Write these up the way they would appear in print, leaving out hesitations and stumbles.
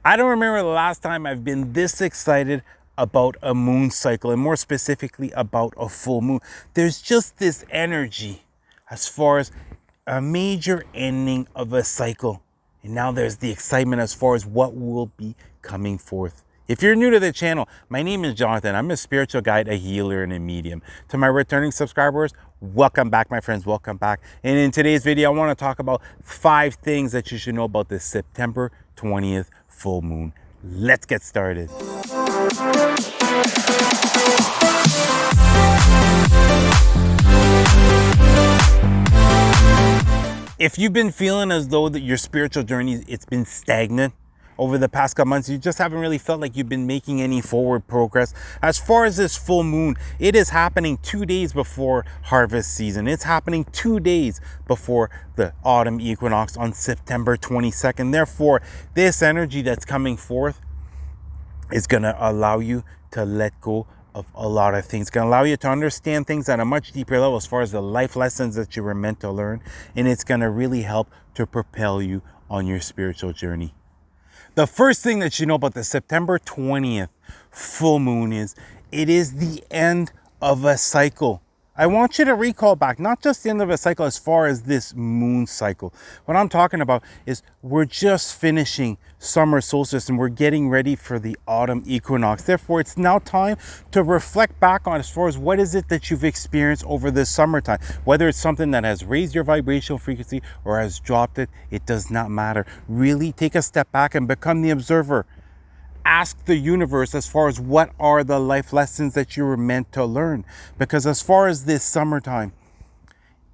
I don't remember the last time I've been this excited about a moon cycle, and more specifically about a full moon. There's just this energy as far as a major ending of a cycle. And now there's the excitement as far as what will be coming forth. If you're new to the channel, my name is Jonathan. I'm a spiritual guide, a healer, and a medium. To my returning subscribers, welcome back, my friends, welcome back. And in today's video, I want to talk about 5 things that you should know about the September 20th full moon. Let's get started. If you've been feeling as though that your spiritual journey, it's been stagnant over the past couple months, you just haven't really felt like you've been making any forward progress. As far as this full moon, it is happening 2 days before harvest season. It's happening 2 days before the autumn equinox on September 22nd. Therefore, this energy that's coming forth is going to allow you to let go of a lot of things. It's going to allow you to understand things at a much deeper level as far as the life lessons that you were meant to learn. And it's going to really help to propel you on your spiritual journey. The first thing that you know about the September 20th full moon is it is the end of a cycle. I want you to recall back, not just the end of a cycle as far as this moon cycle. What I'm talking about is we're just finishing summer solstice and we're getting ready for the autumn equinox. Therefore, it's now time to reflect back on as far as what is it that you've experienced over this summertime. Whether it's something that has raised your vibrational frequency or has dropped it, it does not matter. Really take a step back and become the observer. Ask the universe as far as what are the life lessons that you were meant to learn. Because as far as this summertime,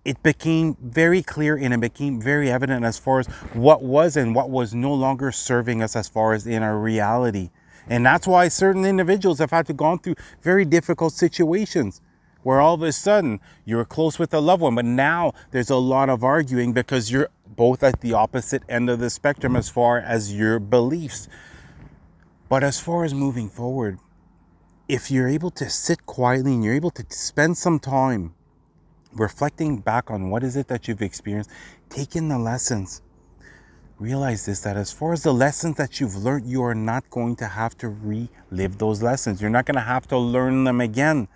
it became very clear and it became very evident as far as what was and what was no longer serving us as far as in our reality. And that's why certain individuals have had to go through very difficult situations where all of a sudden you're close with a loved one, but now there's a lot of arguing because you're both at the opposite end of the spectrum as far as your beliefs. But as far as moving forward, if you're able to sit quietly and you're able to spend some time reflecting back on what is it that you've experienced, take in the lessons, realize this, that as far as the lessons that you've learned, you are not going to have to relive those lessons. You're not going to have to learn them again.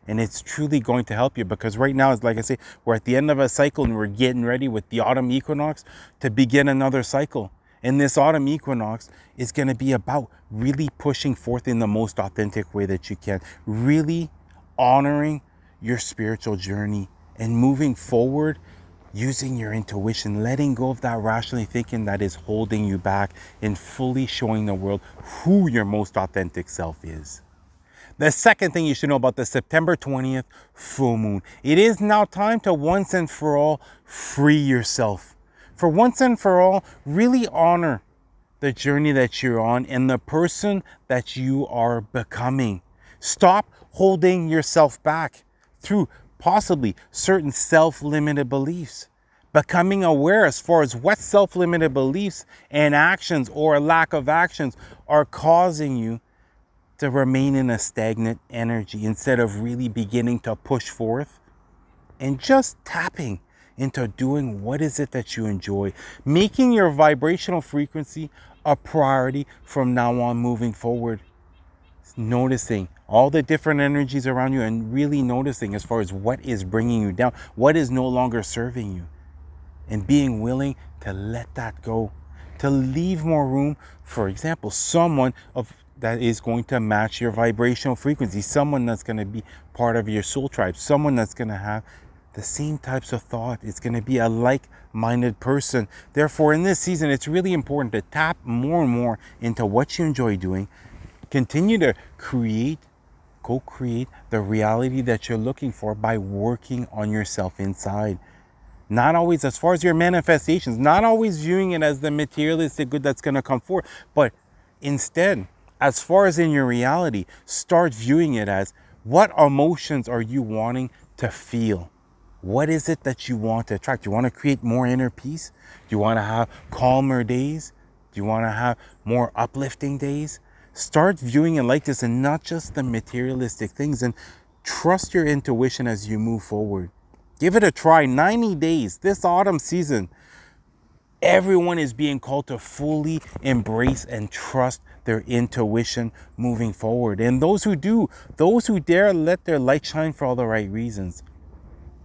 And it's truly going to help you because right now, it's like I say, we're at the end of a cycle and we're getting ready with the autumn equinox to begin another cycle. And this autumn equinox is going to be about really pushing forth in the most authentic way that you can, really honoring your spiritual journey and moving forward using your intuition, letting go of that rationally thinking that is holding you back and fully showing the world who your most authentic self is. The second thing you should know about the September 20th full moon, it is now time to once and for all free yourself. For once and for all, really honor the journey that you're on and the person that you are becoming. Stop holding yourself back through possibly certain self-limited beliefs. Becoming aware as far as what self-limited beliefs and actions or lack of actions are causing you to remain in a stagnant energy instead of really beginning to push forth and just tapping into doing what is it that you enjoy, making your vibrational frequency a priority from now on moving forward. Noticing all the different energies around you and really noticing as far as what is bringing you down, what is no longer serving you, and being willing to let that go, to leave more room, for example, someone that is going to match your vibrational frequency, someone that's going to be part of your soul tribe, someone that's going to have the same types of thought. It's going to be a like-minded person. Therefore, in this season, it's really important to tap more and more into what you enjoy doing. Continue to co-create the reality that you're looking for by working on yourself inside. Not always, as far as your manifestations, not always viewing it as the materialistic good that's going to come forth, but instead, as far as in your reality, start viewing it as what emotions are you wanting to feel? What is it that you want to attract? Do you want to create more inner peace? Do you want to have calmer days? Do you want to have more uplifting days? Start viewing it like this and not just the materialistic things, and trust your intuition as you move forward. Give it a try. 90 days, this autumn season. Everyone is being called to fully embrace and trust their intuition moving forward. And those who do, those who dare let their light shine for all the right reasons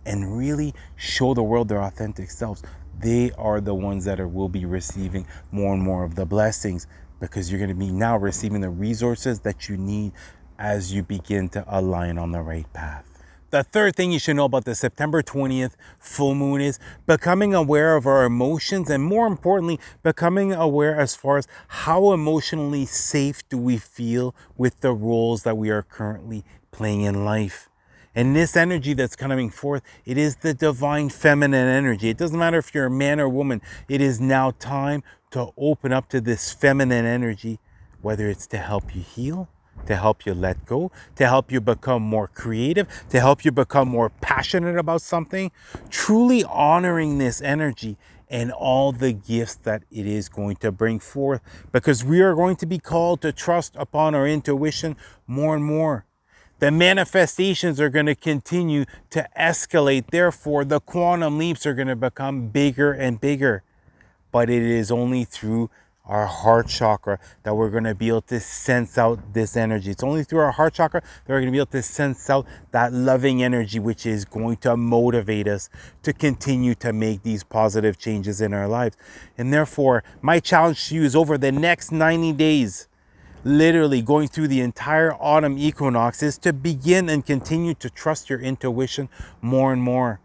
and really show the world their authentic selves, they are the ones that will be receiving more and more of the blessings, because you're going to be now receiving the resources that you need as you begin to align on the right path. The third thing you should know about the September 20th full moon is becoming aware of our emotions, and more importantly, becoming aware as far as how emotionally safe do we feel with the roles that we are currently playing in life. And this energy that's coming forth, it is the divine feminine energy. It doesn't matter if you're a man or woman. It is now time to open up to this feminine energy, whether it's to help you heal, to help you let go, to help you become more creative, to help you become more passionate about something. Truly honoring this energy and all the gifts that it is going to bring forth, because we are going to be called to trust upon our intuition more and more. The manifestations are going to continue to escalate. Therefore, the quantum leaps are going to become bigger and bigger. But it is only through our heart chakra that we're going to be able to sense out this energy. It's only through our heart chakra that we're going to be able to sense out that loving energy, which is going to motivate us to continue to make these positive changes in our lives. And therefore, my challenge to you is over the next 90 days, literally going through the entire autumn equinox, is to begin and continue to trust your intuition more and more.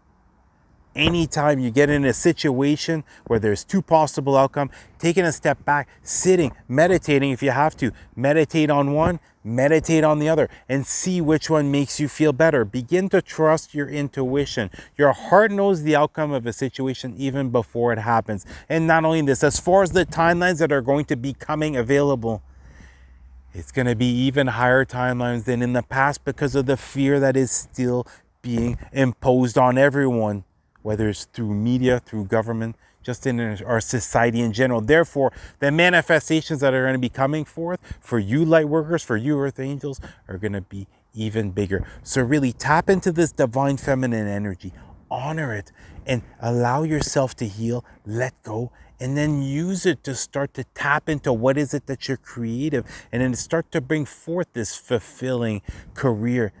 Anytime you get in a situation where there's two possible outcomes, taking a step back, sitting, meditating if you have to, meditate on one, meditate on the other, and see which one makes you feel better. Begin to trust your intuition. Your heart knows the outcome of a situation even before it happens. And not only this, as far as the timelines that are going to be coming available, it's going to be even higher timelines than in the past, because of the fear that is still being imposed on everyone, whether it's through media, through government, just in our society in general. Therefore, the manifestations that are going to be coming forth for you light workers, for you earth angels, are going to be even bigger. So really tap into this divine feminine energy, honor it, and allow yourself to heal, let go, and then use it to start to tap into what is it that you're creative, and then start to bring forth this fulfilling career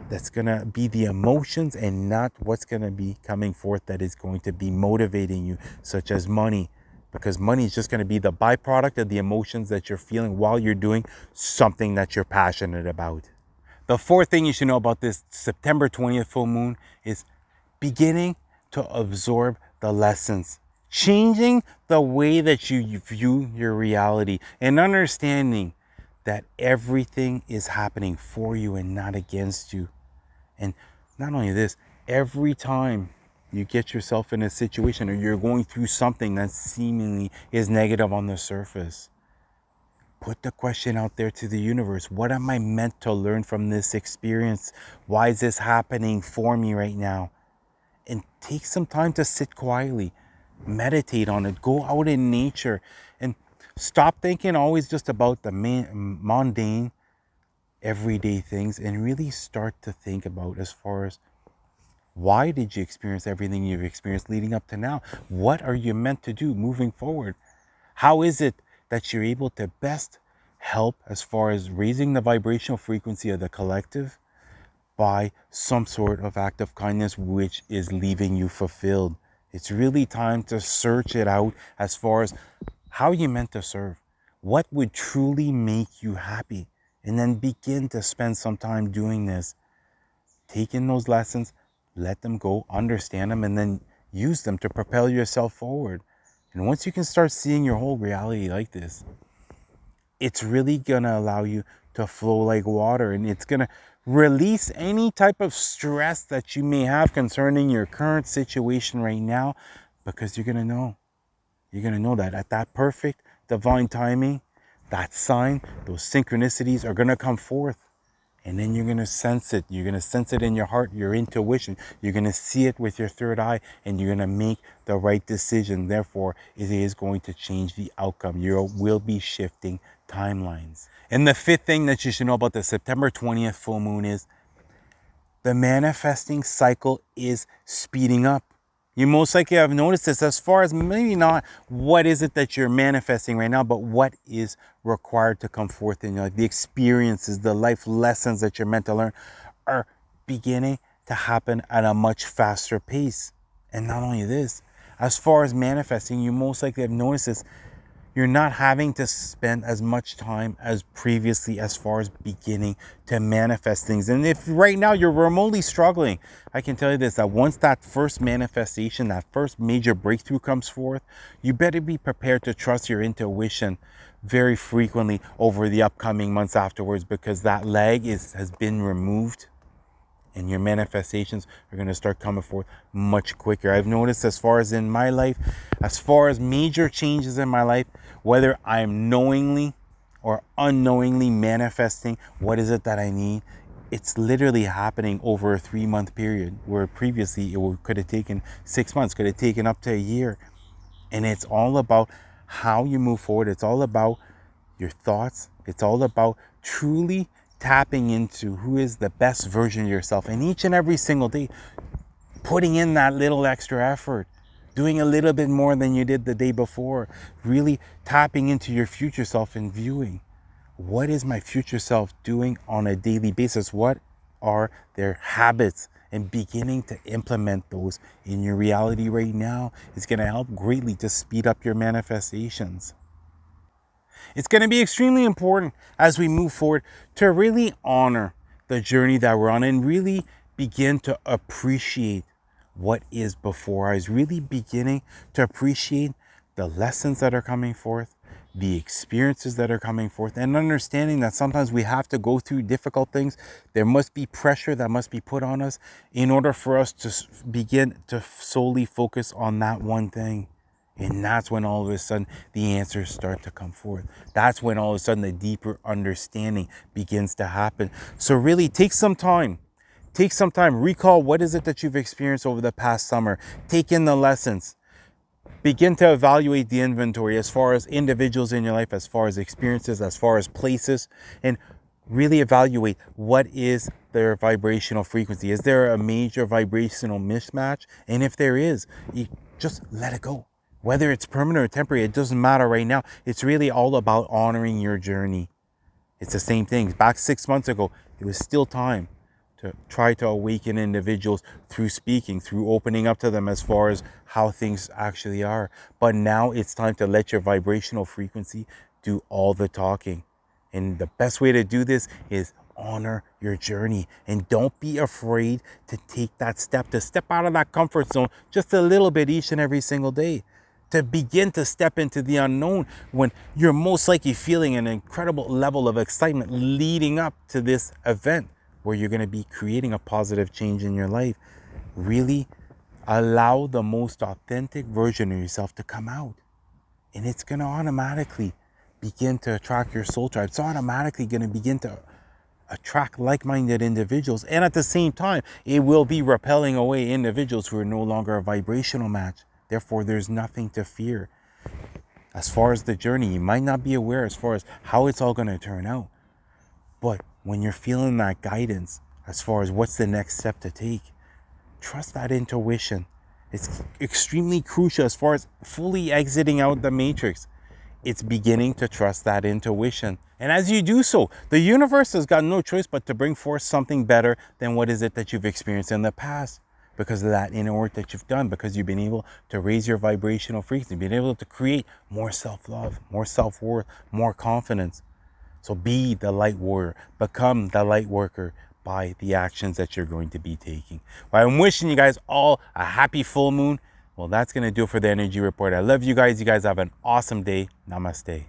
that's going to be the emotions and not what's going to be coming forth that is going to be motivating you, such as money, because money is just going to be the byproduct of the emotions that you're feeling while you're doing something that you're passionate about. The fourth thing you should know about this September 20th full moon is beginning to absorb the lessons, changing the way that you view your reality, and understanding that everything is happening for you and not against you. And not only this, every time you get yourself in a situation or you're going through something that seemingly is negative on the surface, put the question out there to the universe. What am I meant to learn from this experience? Why is this happening for me right now? And take some time to sit quietly, meditate on it, go out in nature, and stop thinking always just about the mundane, everyday things, and really start to think about as far as why did you experience everything you've experienced leading up to now? What are you meant to do moving forward? How is it that you're able to best help as far as raising the vibrational frequency of the collective by some sort of act of kindness which is leaving you fulfilled? It's really time to search it out as far as how you meant to serve. What would truly make you happy? And then begin to spend some time doing this. Take in those lessons, let them go, understand them, and then use them to propel yourself forward. And once you can start seeing your whole reality like this, it's really going to allow you to flow like water, and it's going to release any type of stress that you may have concerning your current situation right now, because you're going to know. You're going to know that at that perfect divine timing, that sign, those synchronicities are going to come forth. And then you're going to sense it. You're going to sense it in your heart, your intuition. You're going to see it with your third eye, and you're going to make the right decision. Therefore, it is going to change the outcome. You will be shifting timelines. And the fifth thing that you should know about the September 20th full moon is the manifesting cycle is speeding up. You most likely have noticed this as far as maybe not what is it that you're manifesting right now, but what is required to come forth in your life. The experiences, the life lessons that you're meant to learn are beginning to happen at a much faster pace. And not only this, as far as manifesting, you most likely have noticed this. You're not having to spend as much time as previously as far as beginning to manifest things. And if right now you're remotely struggling, I can tell you this, that once that first manifestation, that first major breakthrough comes forth, you better be prepared to trust your intuition very frequently over the upcoming months afterwards, because that lag has been removed and your manifestations are going to start coming forth much quicker. I've noticed as far as in my life, as far as major changes in my life, whether I'm knowingly or unknowingly manifesting what is it that I need, it's literally happening over a 3-month period, where previously could have taken 6 months, could have taken up to a year. And it's all about how you move forward. It's all about your thoughts. It's all about truly tapping into who is the best version of yourself. And each and every single day, putting in that little extra effort, doing a little bit more than you did the day before, really tapping into your future self and viewing, what is my future self doing on a daily basis? What are their habits? And beginning to implement those in your reality right now is going to help greatly to speed up your manifestations. It's going to be extremely important as we move forward to really honor the journey that we're on and really begin to appreciate what is before us, really beginning to appreciate the lessons that are coming forth, the experiences that are coming forth, and understanding that sometimes we have to go through difficult things. There must be pressure that must be put on us in order for us to begin to solely focus on that one thing. And that's when all of a sudden the answers start to come forth. That's when all of a sudden the deeper understanding begins to happen. So really take some time. Take some time. Recall what is it that you've experienced over the past summer. Take in the lessons. Begin to evaluate the inventory as far as individuals in your life, as far as experiences, as far as places, and really evaluate what is their vibrational frequency. Is there a major vibrational mismatch? And if there is, you just let it go. Whether it's permanent or temporary, it doesn't matter right now. It's really all about honoring your journey. It's the same thing. Back 6 months ago, it was still time to try to awaken individuals through speaking, through opening up to them as far as how things actually are. But now it's time to let your vibrational frequency do all the talking. And the best way to do this is honor your journey, and don't be afraid to take that step, to step out of that comfort zone just a little bit each and every single day, to begin to step into the unknown when you're most likely feeling an incredible level of excitement leading up to this event where you're going to be creating a positive change in your life. Really allow the most authentic version of yourself to come out, and it's going to automatically begin to attract your soul tribe. It's automatically going to begin to attract like-minded individuals, and at the same time it will be repelling away individuals who are no longer a vibrational match. Therefore, there's nothing to fear. As far as the journey, you might not be aware as far as how it's all going to turn out. But when you're feeling that guidance, as far as what's the next step to take, trust that intuition. It's extremely crucial as far as fully exiting out the matrix. It's beginning to trust that intuition. And as you do so, the universe has got no choice but to bring forth something better than what is it that you've experienced in the past, because of that inner work that you've done, because you've been able to raise your vibrational frequency, been able to create more self-love, more self-worth, more confidence. So be the light warrior, become the light worker by the actions that you're going to be taking. Well, I'm wishing you guys all a happy full moon. Well, that's going to do it for the energy report. I love you guys. You guys have an awesome day. Namaste.